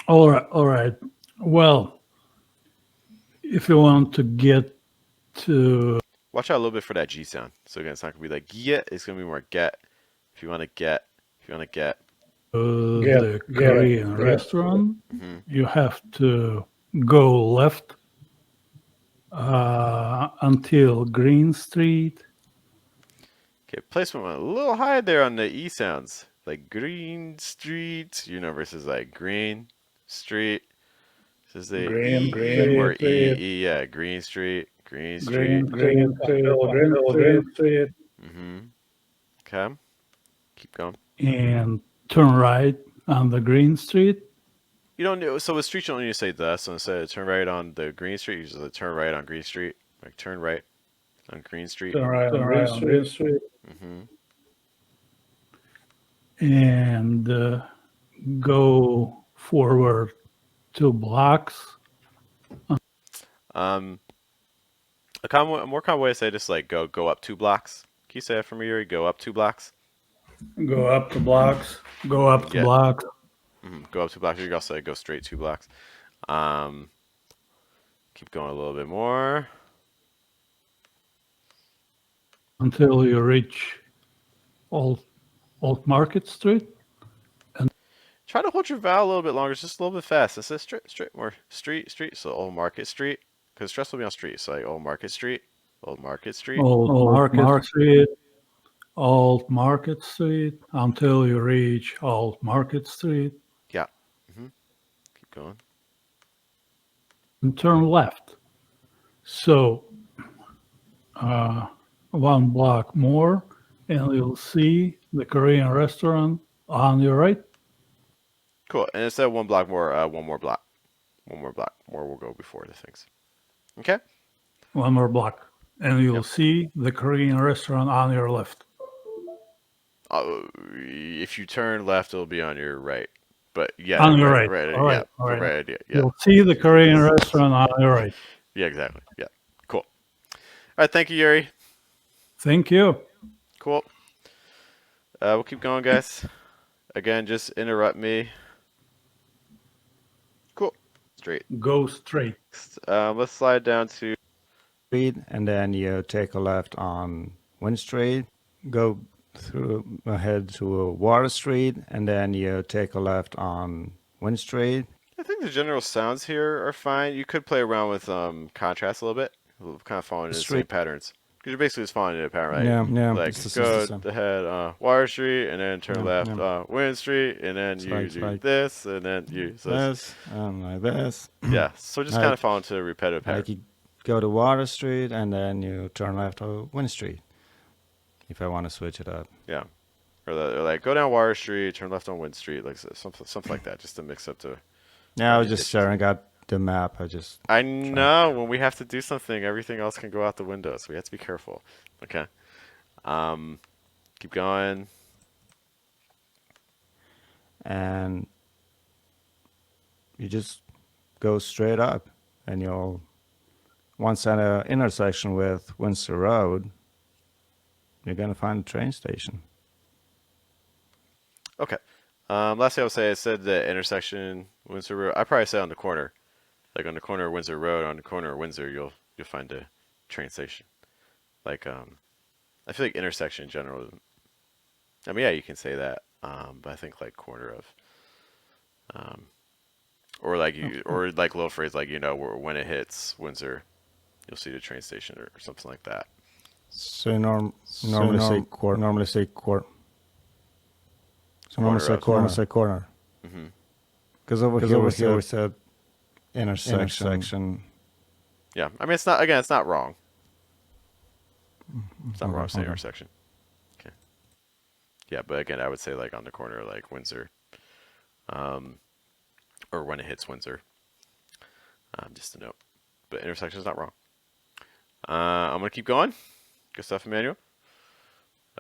All right, all right. Well, if you want to get to Watch out a little bit for that G sound. So again, it's not gonna be like get. It's gonna be more get. If you want to get, if you want to get. the Korean restaurant, Mm-hmm. you have to go left until Green Street. Okay, placement went a little high there on the E sounds. Like Green Street, versus like Green Street. This is the E or E, yeah, Green Street, Green Street. Green Street, Mm-hmm. Okay, keep going. and turn right on the Green Street. You don't know, so with street you don't need to say the, so instead of turn right on the Green Street, you just turn right on Green Street. Like turn right on Green Street. Turn right on Green Street, Mm-hmm. and go forward 2 blocks. Um, a more common way to say this is like go up 2 blocks. Can you say that for me, Yuri? Go up 2 blocks. Go up 2 blocks. Go up two Yeah. blocks Mm-hmm. Go up 2 blocks. You can also say go straight 2 blocks. Um, keep going a little bit more. until you reach Old Market Street. Try to hold your vowel a little bit longer, just a little bit fast. It says straight, more street. So Old Market Street, because stress will be on street. So like Old Market Street, Old Market Street. Market Street, Old Market Street, until you reach Old Market Street, Yeah. Mm-hmm. Keep going. and turn left. So, uh, 1 block more, and you'll see the Korean restaurant on your right. Cool. And instead of 1 block more, one more block. One more block. More will go before the things. Okay. 1 more block, and you'll Yep. see the Korean restaurant on your left. If you turn left, it'll be on your right. But yeah, On your right, right. right, All yeah, right. All the right. right idea. Yeah. You'll see the Korean restaurant on your right. Yeah, exactly. Yeah. Cool. All right. Thank you, Yuri. Thank you. Cool. We'll keep going, guys. Again, just interrupt me. Cool. Straight. Go straight. Let's slide down to Street, and then you take a left on Win Street, go through ahead to Water Street, and then you take a left on Win Street. I think the general sounds here are fine. You could play around with contrast a little bit, kind of following the same Street. patterns. Because you're basically just following the pattern, right? Yeah, Like it's go the same. ahead, Water Street, and then turn Yeah, left, Win Street, and then It's you like- do like this, and then you. So this, and like this. yeah, so just kind of fall into a repetitive pattern. Like you go to Water Street, and then you turn left to Win Street. If I want to switch it up. Yeah, or like go down Water Street, turn left on Win Street, like something like that, just to mix up the. Yeah, I was just sharing out the map. I know when we have to do something, everything else can go out the window, so we have to be careful. Okay. Keep going. And you just go straight up, and you'll once at an intersection with Windsor Road, you're gonna find a train station. Okay. Last thing I would say, I said the intersection Windsor Road. I probably said on the corner, like on the corner of Windsor Road, on the corner of Windsor, you'll find a train station. Like I feel like intersection in general. I mean, yeah, you can say that, but I think like corner of, or like little phrase like where when it hits Windsor, you'll see the train station or something like that. So you normally say court. Normally say court. So normally say corner. Say corner. Mm-hmm. Because over here we said intersection. Yeah, I mean it's not wrong. It's not wrong to say intersection. Okay. Yeah, but again, I would say like on the corner, like Windsor, or when it hits Windsor. Just a note. But intersection is not wrong. I'm gonna keep going. Good stuff, Emmanuel.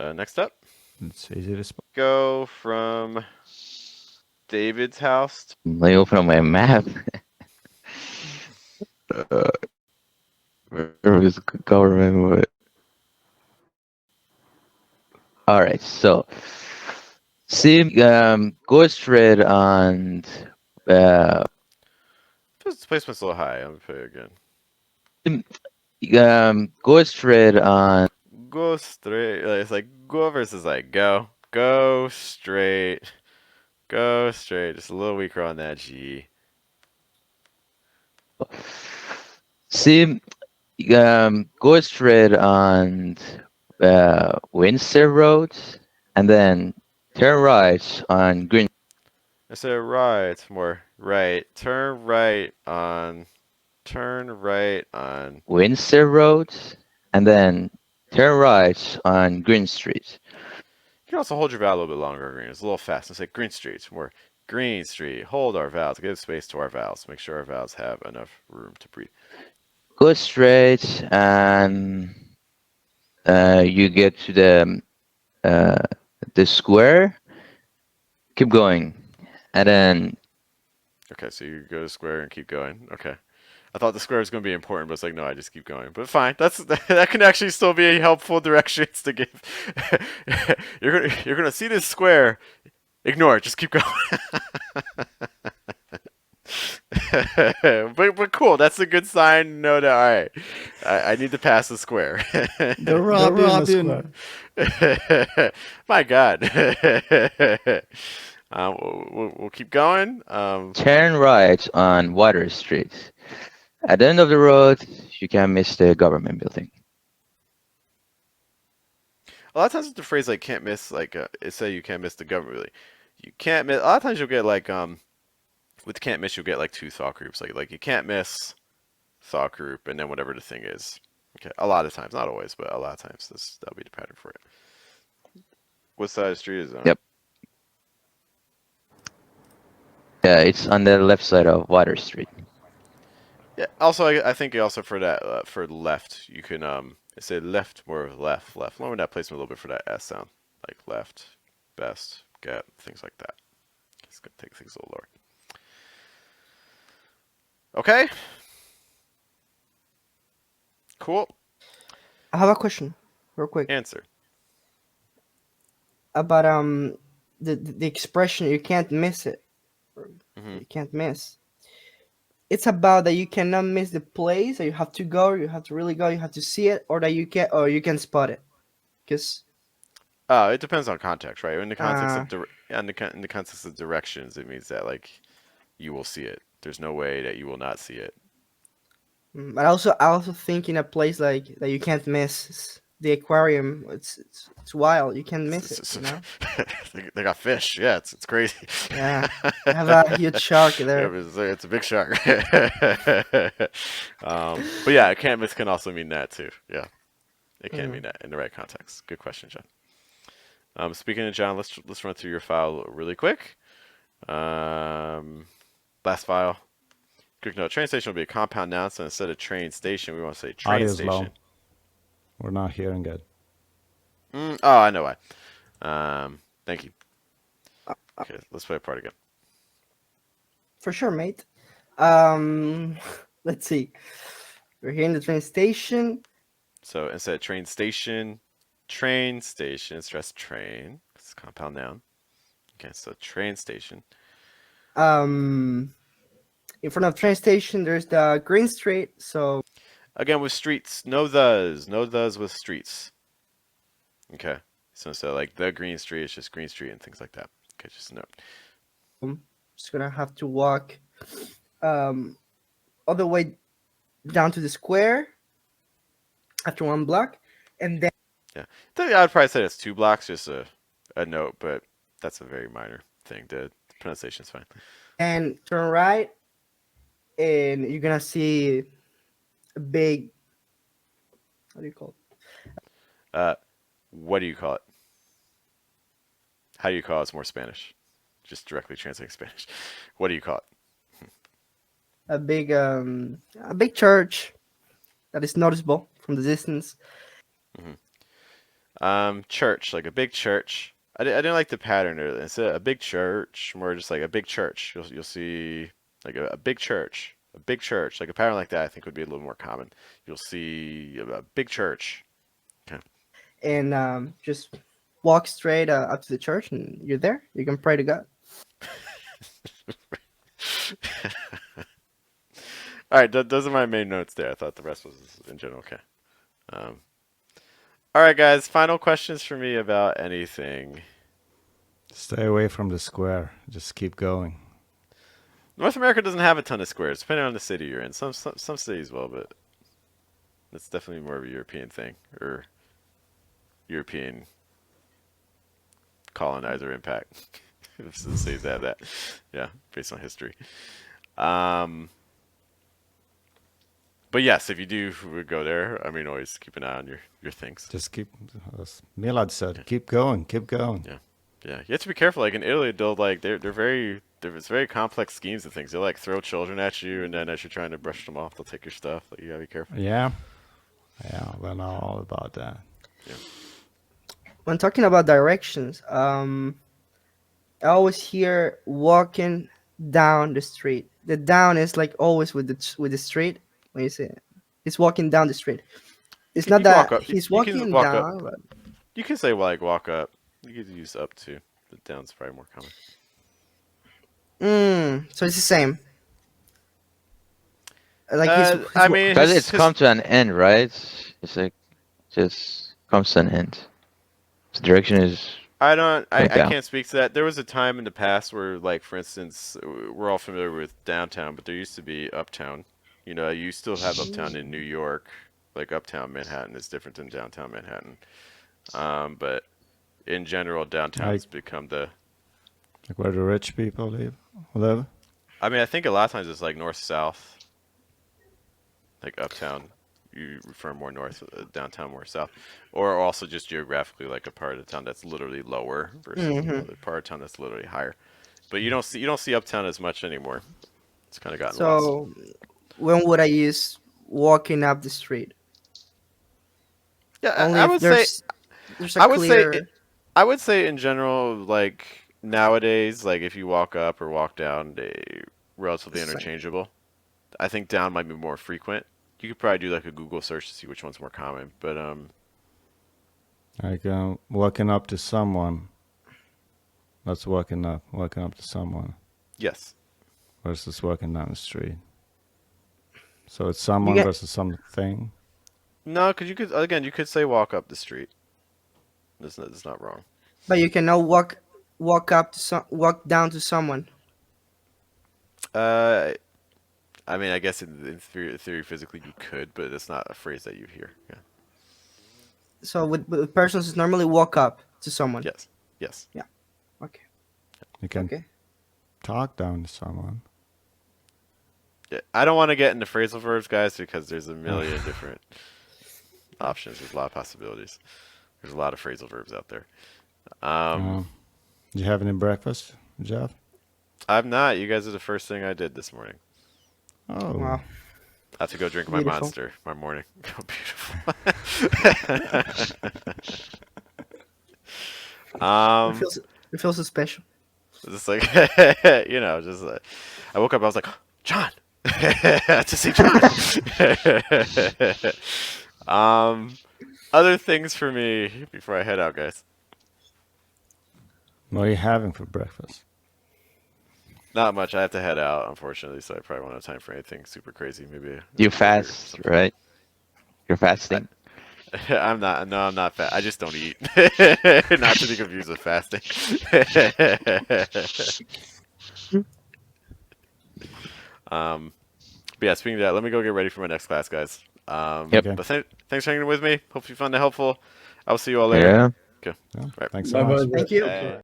Next up, It's easy to spell. go from David's house. Let me open up my map. Where was government? What? All right, so see, go straight on uh, This placement's a little high. I'm gonna put it again. go straight on Go straight. It's like go versus like go. Go straight. Go straight. Just a little weaker on that G. see go straight on Windsor Road and then turn right on Green Instead of right, more right. Turn right on. Turn right on. Windsor Road and then turn right on Green Street. You can also hold your vowel a little bit longer. Green. It's a little fast. It's like Green Street. More Green Street. Hold our vowels. Give space to our vowels. Make sure our vowels have enough room to breathe. Go straight and you get to the square. Keep going, and then Okay, so you go to square and keep going. Okay. I thought the square was going to be important, but it's like, no, I just keep going. But fine, that can actually still be helpful directions to give. You're gonna see this square. Ignore it. Just keep going. but cool. That's a good sign. No, all right. I need to pass the square. The Robin. My God. We'll keep going. turn right on Water Street. At the end of the road, you can miss the government building. A lot of times with the phrase like can't miss, like it say you can't miss the government. Really, you can't miss. A lot of times you'll get like with can't miss you'll get like two thought groups. Like you can't miss thought group and then whatever the thing is. Okay, a lot of times, not always, but a lot of times that'll be the pattern for it. What side of the street is it on? Yep. Yeah, it's on the left side of Water Street. Yeah. Also, I think also for that for left, you can say left more left. Lower that placement a little bit for that S sound, like left, best, get things like that. It's gonna take things a little lower. Okay. Cool. I have a question, real quick, Answer. about the expression "you can't miss it." Mhm. You can't miss. It's about that you cannot miss the place, that you have to go, you have to really go, you have to see it, or that you can spot it. Because It depends on context, right? In the context of in the context of directions, it means that like you will see it. There's no way that you will not see it. but I also think in a place like that you can't miss the aquarium. It's wild. You can't miss it. You know. They got fish. Yeah, it's crazy. Yeah, they have a huge shark there. Yeah, it's a big shark. But yeah, can't miss can also mean that too. Yeah, it can mean that in the right context. Good question, John. Speaking of John, let's run through your file really quick. Last file. Quick note: train station will be a compound noun, so instead of train station, we want to say train Audio's station. low. We're not hearing it. Oh, I know why. Thank you. Okay, let's play a part again. For sure, mate. Let's see. We're here in the train station. So instead of train station, stress train. It's a compound noun. Okay, so train station. In front of train station, there's the Green Street. So Again, with streets, no thes with streets. Okay, so instead of like the Green Street, it's just Green Street and things like that. Okay, just a note. just gonna have to walk all the way down to the square after one block, and then I'd probably say it's 2 blocks, just a note, but that's a very minor thing. The pronunciation's fine. and turn right, and you're gonna see a big, what do you call it? What do you call it? How do you call it? It's more Spanish. Just directly translating Spanish. What do you call it? A big church that is noticeable from the distance. Church, like a big church. I didn't like the pattern. Instead of a big church, more just like a big church. You'll see like a big church. A big church, like a pattern like that, I think would be a little more common. You'll see a big church. Okay. And just walk straight up to the church, and you're there. You can pray to God. All right, those are my main notes there. I thought the rest was in general okay. All right, guys. Final questions for me about anything. Stay away from the square. Just keep going. North America doesn't have a ton of squares, depending on the city you're in. Some cities will, but it's definitely more of a European thing, or European colonizer impact. If the cities have that, yeah, based on history. But yes, if you do go there, I mean, always keep an eye on your things. Just keep, as Milad said, keep going, keep going. Yeah, you have to be careful. Like in Italy, it's very complex schemes of things. They'll like throw children at you, and then as you're trying to brush them off, they'll take your stuff. Like you gotta be careful. Yeah, we know all about that. When talking about directions, I always hear walking down the street. The down is like always with the street. When you say it, it's walking down the street. It's You not can that walk up. he's You can walking walk up. down, but You can say like walk up. You could use up too. The down's probably more common. so it's the same. Like I mean, Because it's come to an end, right? It's like just comes to an end. The direction is I down. can't speak to that. There was a time in the past where, like, for instance, we're all familiar with downtown, but there used to be uptown. You know, you still have uptown in New York. Like, uptown Manhattan is different than downtown Manhattan. But in general, downtown's become the... Like where the rich people live. I mean, I think a lot of times it's like north-south. Like uptown, you refer more north, downtown more south. Or also just geographically, like a part of the town that's literally lower versus another part of town that's literally higher. But you don't see uptown as much anymore. It's kind of gotten lost. so when would I use walking up the street? Yeah, Only I if would say there's a I would clear. say I would say in general, like nowadays, like if you walk up or walk down, they relatively Same. interchangeable. I think down might be more frequent. You could probably do like a Google search to see which one's more common. But Like walking up to someone. That's walking up to someone yes, versus walking down the street. So it's someone get- versus something. no, because you could say walk up the street. That's not wrong. But you cannot walk down to someone. I mean, I guess in theory, physically you could, but it's not a phrase that you hear. Yeah. So with persons, it's normally walk up to someone. Yes. Yes. Okay. You can Okay. talk down to someone. Yeah. I don't want to get into phrasal verbs, guys, because there's a million different options. There's a lot of possibilities. There's a lot of phrasal verbs out there. Do you have any breakfast, Geoff? I'm not. You guys are the first thing I did this morning. Oh, Wow. I have to go drink my Beautiful. Monster. My morning. Oh, beautiful. It feels so special. Just like just I woke up. I was like, John, to see John. Other things for me before I head out, guys. what are you having for breakfast? Not much. I have to head out, unfortunately, so I probably won't have time for anything super crazy. Maybe a you burger or fast, something. right? You're fasting. I'm not. No, I'm not fat. I just don't eat. Not to be confused with fasting. But yeah, speaking of that, let me go get ready for my next class, guys. Yep. Okay. But thanks for hanging with me. Hope you found it helpful. I'll see you all later. Yeah. Okay. Yeah, Right. thanks so Bye much. bye. Thank you. Bye.